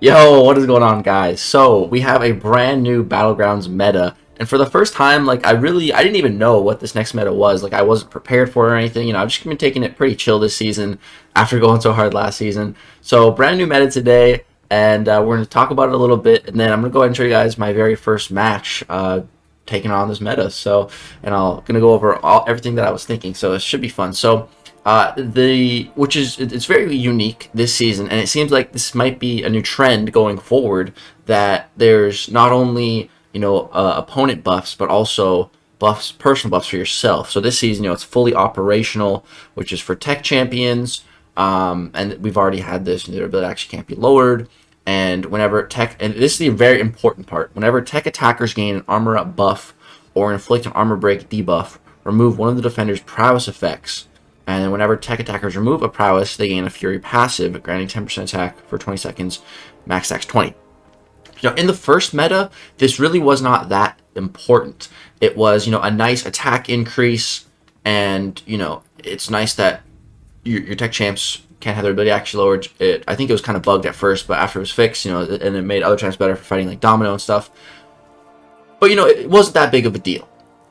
Yo, what is going on, guys? So we have a brand new Battlegrounds meta, and for the first time, I didn't even know what this next meta was. Like, I wasn't prepared for it or anything. I've just been taking it pretty chill this season after going so hard last season. So brand new meta today, and we're going to talk about it a little bit, and then I'm going to go ahead and show you guys my very first match taking on this meta. So, and I'm going to go over everything that I was thinking. So it should be fun. So. It's very unique this season, and it seems like this might be a new trend going forward, that there's not only opponent buffs, but also personal buffs for yourself. So this season, it's fully operational, which is for tech champions, and we've already had this. Their ability actually can't be lowered, and and this is the very important part, whenever tech attackers gain an armor up buff or inflict an armor break debuff, remove one of the defender's prowess effects. And then whenever tech attackers remove a prowess, they gain a fury passive, granting 10% attack for 20 seconds, max stacks 20. In the first meta, this really was not that important. It was, a nice attack increase, and, it's nice that your tech champs can't have their ability actually lowered. I think it was kind of bugged at first, but after it was fixed, and it made other champs better for fighting like Domino and stuff. But, it wasn't that big of a deal.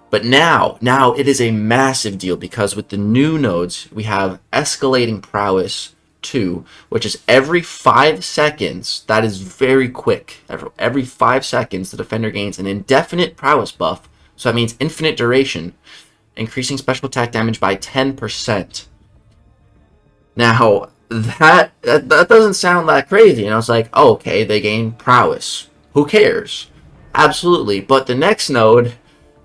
But now it is a massive deal, because with the new nodes, we have Escalating Prowess 2, which is every 5 seconds. That is very quick. Every 5 seconds, the defender gains an indefinite prowess buff, so that means infinite duration, increasing special attack damage by 10%. Now, that doesn't sound that crazy. It's like, oh, okay, they gain prowess. Who cares? Absolutely. But the next node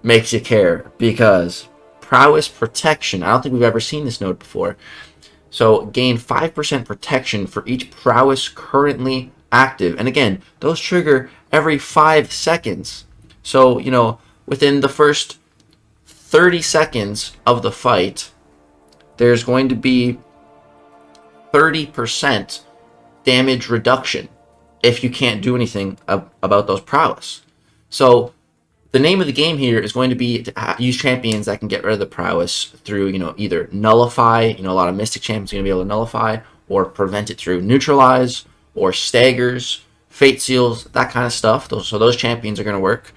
makes you care, because prowess protection. I don't think we've ever seen this node before. So gain 5% protection for each prowess currently active, and again, those trigger every 5 seconds. So within the first 30 seconds of the fight, there's going to be 30% damage reduction if you can't do anything about those prowess. So the name of the game here is going to be to use champions that can get rid of the prowess through, either nullify. A lot of mystic champions are going to be able to nullify, or prevent it through neutralize, or staggers, fate seals, that kind of stuff. Those champions are going to work.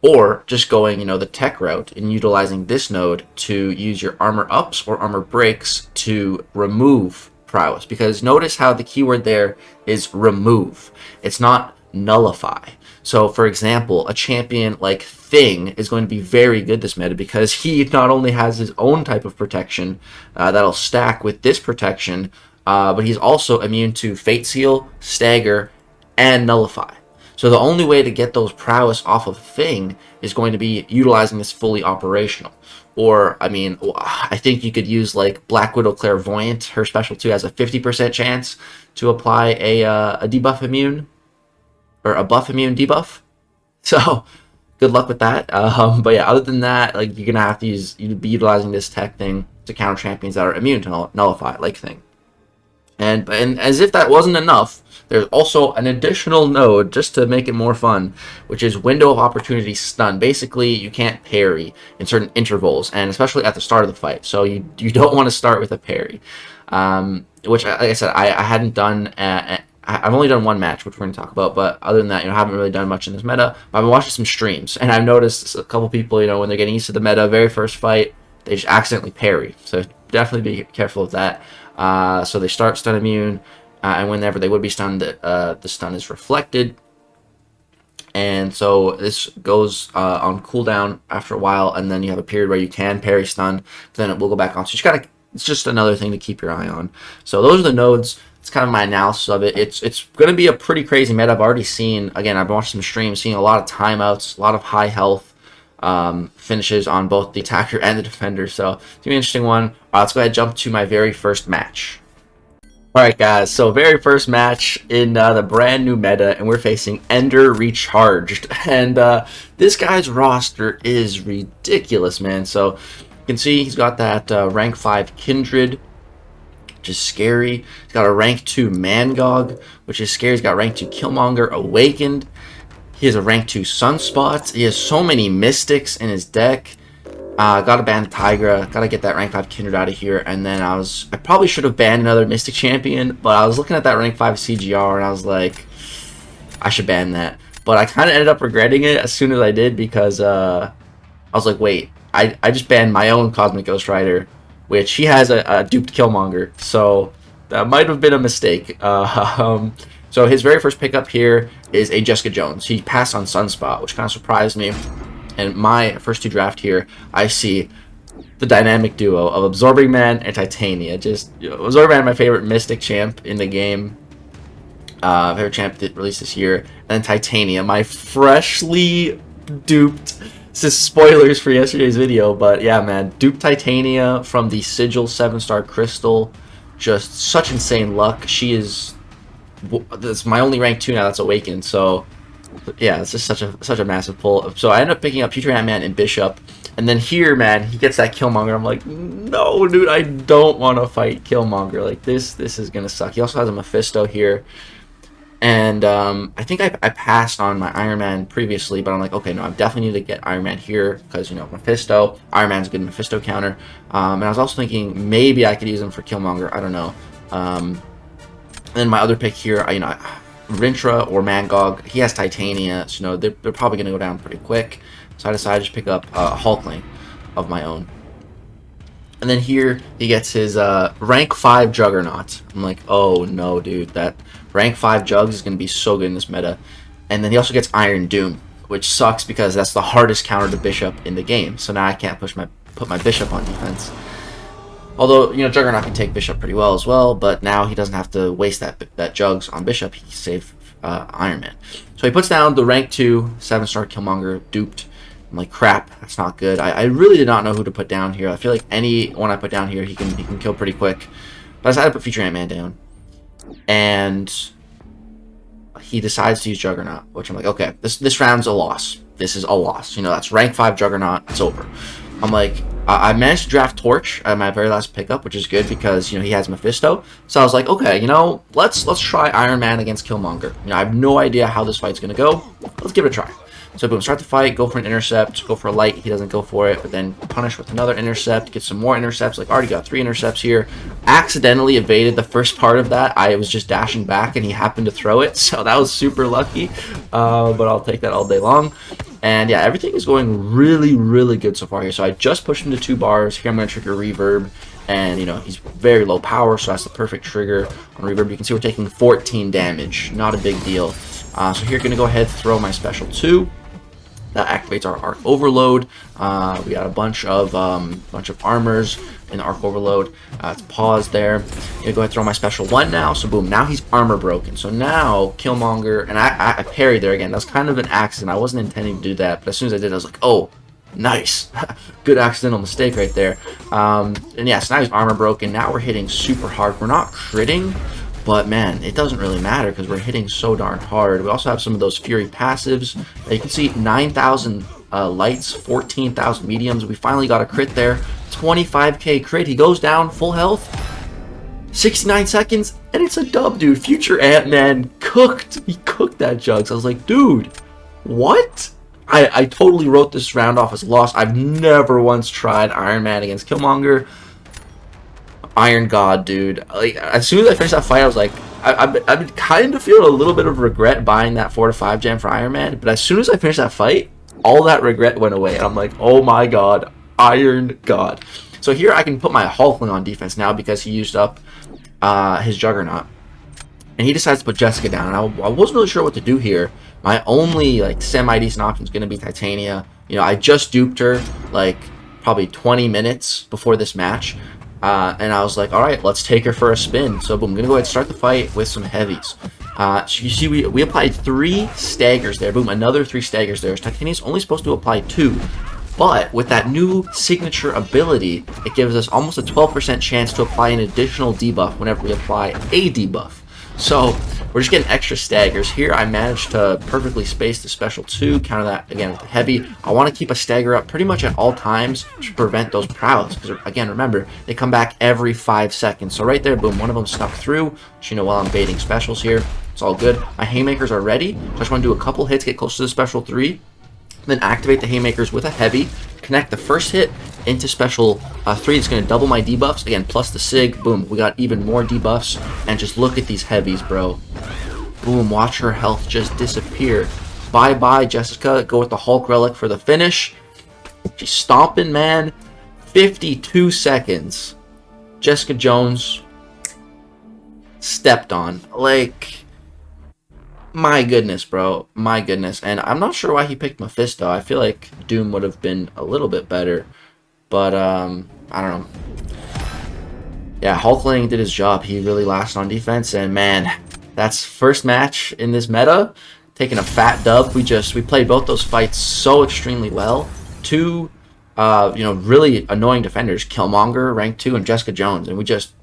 Or just going, the tech route and utilizing this node to use your armor ups or armor breaks to remove prowess. Because notice how the keyword there is remove. It's not nullify. So, for example, a champion like Thing is going to be very good this meta, because he not only has his own type of protection that'll stack with this protection, but he's also immune to Fate Seal, Stagger, and Nullify. So the only way to get those prowess off of Thing is going to be utilizing this fully operational. Or, I think you could use like Black Widow Clairvoyant. Her special 2 has a 50% chance to apply a debuff immune, or a buff immune debuff. So good luck with that. But yeah, other than that, you're gonna have to you'd be utilizing this tech thing to counter champions that are immune to nullify, like Thing. And as if that wasn't enough, there's also an additional node just to make it more fun, which is Window of Opportunity Stun. Basically, you can't parry in certain intervals, and especially at the start of the fight. So you don't want to start with a parry, which, like I said, I hadn't done. I've only done one match, which we're going to talk about, but other than that, I haven't really done much in this meta. But I've been watching some streams, and I've noticed a couple people, when they're getting used to the meta, very first fight, they just accidentally parry. So definitely be careful of that. So they start stun immune, and whenever they would be stunned, the stun is reflected. And so this goes on cooldown after a while, and then you have a period where you can parry stun, then it will go back on. So it's just another thing to keep your eye on. So those are the nodes. It's kind of my analysis of it. It's going to be a pretty crazy meta. I've already seen, again, I've been watching some streams, seeing a lot of timeouts, a lot of high health finishes on both the attacker and the defender. So it's going to be an interesting one. Let's go ahead and jump to my very first match. Alright guys, so very first match in the brand new meta, and we're facing Ender Recarged. And this guy's roster is ridiculous, man. So you can see he's got that rank 5 Kindred, which is scary. He's got a rank 2 Mangog, which is scary. He's got rank 2 Killmonger Awakened. He has a rank 2 Sunspot. He has so many Mystics in his deck. Gotta ban the Tigra, gotta get that rank 5 Kindred out of here, and then I probably should have banned another Mystic Champion, but I was looking at that rank 5 CGR and I was like, I should ban that. But I kind of ended up regretting it as soon as I did, because I was like, wait, I just banned my own Cosmic Ghost Rider, which he has a duped Killmonger, so that might have been a mistake. So his very first pickup here is a Jessica Jones. He passed on Sunspot, which kind of surprised me. And my first 2 draft here, I see the dynamic duo of Absorbing Man and Titania. Just, Absorbing Man, my favorite Mystic champ in the game. Favorite champ that released this year. And then Titania, my freshly duped. This is spoilers for yesterday's video, but yeah, man, duped Titania from the Sigil 7-star Crystal. Just such insane luck. She is... That's my only rank 2 now that's awakened, so... Yeah, it's just such a massive pull. So I end up picking up Future Ant-Man and Bishop, and then here, man, he gets that Killmonger. I'm like, no, dude, I don't want to fight Killmonger. Like this is gonna suck. He also has a Mephisto here, and I think I passed on my Iron Man previously, but I'm like, okay, no, I definitely need to get Iron Man here because Mephisto. Iron Man's a good Mephisto counter, and I was also thinking maybe I could use him for Killmonger. I don't know. And then my other pick here, Rintra or Mangog, he has Titania, so they're probably going to go down pretty quick. So I decided to just pick up Hulkling of my own. And then here he gets his rank 5 Juggernaut. I'm like, oh no, dude, that rank 5 Jugs is going to be so good in this meta. And then he also gets Iron Doom, which sucks because that's the hardest counter to Bishop in the game. So now I can't put my Bishop on defense. Although, Juggernaut can take Bishop pretty well as well, but now he doesn't have to waste that Jugs on Bishop. He can save Iron Man. So he puts down the rank 2 7-star Killmonger, duped. I'm like, crap, that's not good. I really did not know who to put down here. I feel like anyone I put down here, he can kill pretty quick. But I decided to put Future Ant-Man down. And he decides to use Juggernaut, which I'm like, okay, this round's a loss. This is a loss. That's rank 5 Juggernaut. It's over. I'm like, I managed to draft Torch at my very last pickup, which is good because, he has Mephisto. So I was like, okay, let's try Iron Man against Killmonger. I have no idea how this fight's going to go. Let's give it a try. So boom, start the fight, go for an intercept, go for a light, he doesn't go for it, but then punish with another intercept, get some more intercepts, like already got 3 intercepts here. Accidentally evaded the first part of that. I was just dashing back and he happened to throw it, so that was super lucky, but I'll take that all day long. And yeah, everything is going really, really good so far here. So I just pushed him to 2 bars. Here I'm going to trigger Reverb. And, he's very low power, so that's the perfect trigger on Reverb. You can see we're taking 14 damage. Not a big deal. So here, going to go ahead, throw my special 2. That activates our Arc Overload. We got a bunch of armors in the Arc Overload. It's paused there. I'm gonna go ahead and throw my special 1 now. So boom, now he's armor broken. So now Killmonger, and I parried there again. That was kind of an accident. I wasn't intending to do that, but as soon as I did, I was like, oh, nice. Good accidental mistake right there. And yeah, so now he's armor broken. Now we're hitting super hard. We're not critting, but man, it doesn't really matter because we're hitting so darn hard. We also have some of those Fury passives. You can see 9,000 lights, 14,000 mediums. We finally got a crit there. 25k crit. He goes down full health. 69 seconds, and it's a dub, dude. Future Ant-Man cooked. He cooked that Jugs. I was like, dude, what? I totally wrote this round off as lost. I've never once tried Iron Man against Killmonger. Iron God, dude. Like, as soon as I finished that fight, I was like, I've been kind of feeling a little bit of regret buying that 4 to 5 gem for Iron Man, but as soon as I finished that fight, all that regret went away, and I'm like, oh my god, Iron God. So here I can put my Hulkling on defense now because he used up his Juggernaut, and he decides to put Jessica down. And I wasn't really sure what to do here. My only semi-decent option is going to be Titania. I just duped her probably 20 minutes before this match. And I was like, all right, let's take her for a spin. So boom, I'm going to go ahead and start the fight with some heavies. So you see we applied 3 staggers there. Boom, another 3 staggers there. Titania's only supposed to apply 2. But with that new signature ability, it gives us almost a 12% chance to apply an additional debuff whenever we apply a debuff. So we're just getting extra staggers. Here I managed to perfectly space the special 2, counter that again with the heavy. I want to keep a stagger up pretty much at all times to prevent those Prowess, because again, remember, they come back every 5 seconds. So right there, boom, one of them snuck through, while I'm baiting specials here. It's all good. My haymakers are ready. So I just want to do a couple hits, get close to the special 3, then activate the haymakers with a heavy, connect the first hit into special 3. It's going to double my debuffs. Again, plus the Sig. Boom. We got even more debuffs. And just look at these heavies, bro. Boom. Watch her health just disappear. Bye-bye, Jessica. Go with the Hulk Relic for the finish. She's stomping, man. 52 seconds. Jessica Jones stepped on. Like, my goodness, bro. My goodness. And I'm not sure why he picked Mephisto. I feel like Doom would have been a little bit better. But, I don't know. Yeah, Hulkling did his job. He really lasted on defense. And, man, that's first match in this meta. Taking a fat dub. We played both those fights so extremely well. Two, really annoying defenders. Killmonger, rank 2, and Jessica Jones. And we just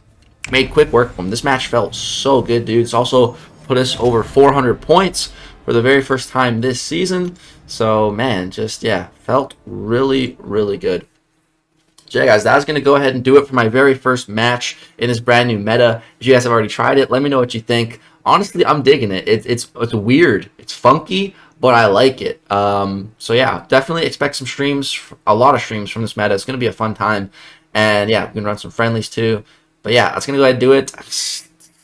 made quick work of them. This match felt so good, dude. It's also put us over 400 points for the very first time this season. So, man, just, yeah, felt really, really good. So, yeah, guys, that was going to go ahead and do it for my very first match in this brand new meta. If you guys have already tried it, let me know what you think. Honestly, I'm digging it. It's weird. It's funky, but I like it. So, yeah, definitely expect some streams, a lot of streams from this meta. It's going to be a fun time. And, yeah, we're going to run some friendlies, too. But, yeah, that's going to go ahead and do it.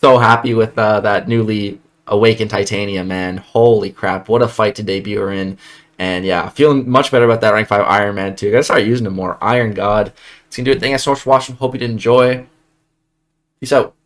So happy with that newly awakened Titanium, man. Holy crap, what a fight to debut her in. And yeah, feeling much better about that rank 5 Iron Man too. Gotta start using him more. Iron God. It's gonna do it. Thank you guys so much for watching. Hope you did enjoy. Peace out.